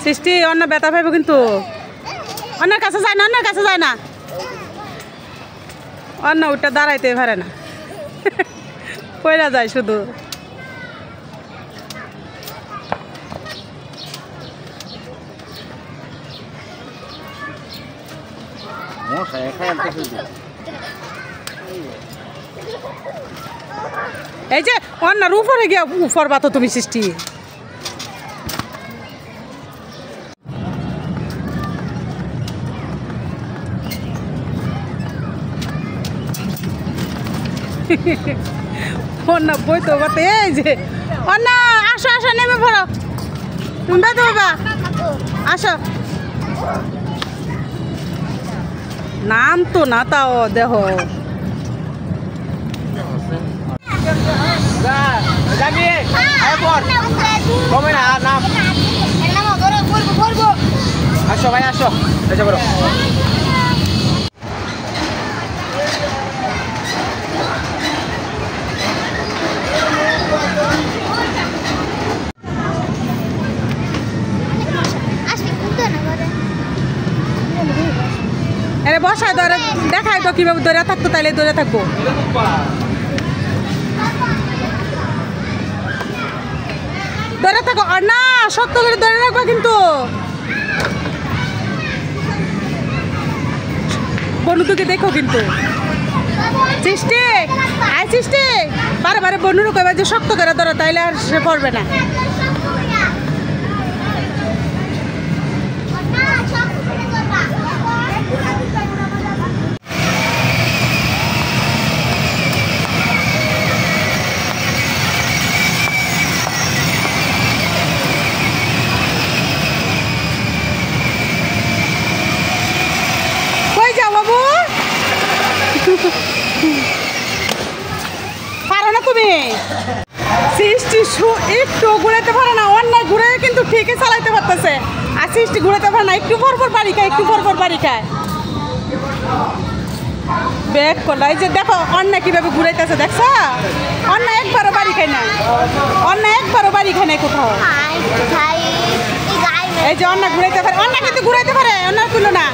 সৃষ্টি অন্য ব্যথা পাইব কিন্তু অন্যের কাছে যায় না, অন্যের কাছে যায় না, অন্য ওটা দাঁড়াইতে পারে না, পয়লা যায় শুধু। এই যে অন্যের উপরে গিয়া উপরবা তো তুমি সৃষ্টি। অন্য বই তো বাতে এই যে অন্য আসো আসো নেমে পড়ো, তুমি বেঁধে বাবা আসো। নাম তো না তাও দেহ আসো ভাই আসো বড় আরে বসায় ধরে দেখায় তো কিভাবে ধরে থাকতো, তাইলে ধরে থাকবো। ধরে থাকো আর না, শক্ত করে ধরে রাখবা কিন্তু। বন্ধুকে দেখো কিন্তু সৃষ্টি আয় সৃষ্টি বারে বারে বন্ধুর কইবা যে শক্ত করে ধরো, তাইলে আর সে পড়বে না। পারো না তুমি সৃষ্টি একটু ঘুরাইতে পারে না, অন্যায় ঘুরে কিন্তু ঠিকই চালাইতে পারতেছে। আর সৃষ্টি ঘুরাইতে পারে না, একটু পরপর বাড়ি খায়, একটু পরপর বাড়ি খায়। ব্যাগ করলা এই যে দেখো অন্যায় কিভাবে ঘুরাইতেছে, দেখছো? অন্যায় একবারও বাড়ি খায় না, অন্যায় একবারও বাড়ি খায় না কোথাও। এই যে অন্যায় ঘুরাইতে পারে, অন্যায় কিন্তু ঘুরাইতে পারে, অন্যায় তুলো না।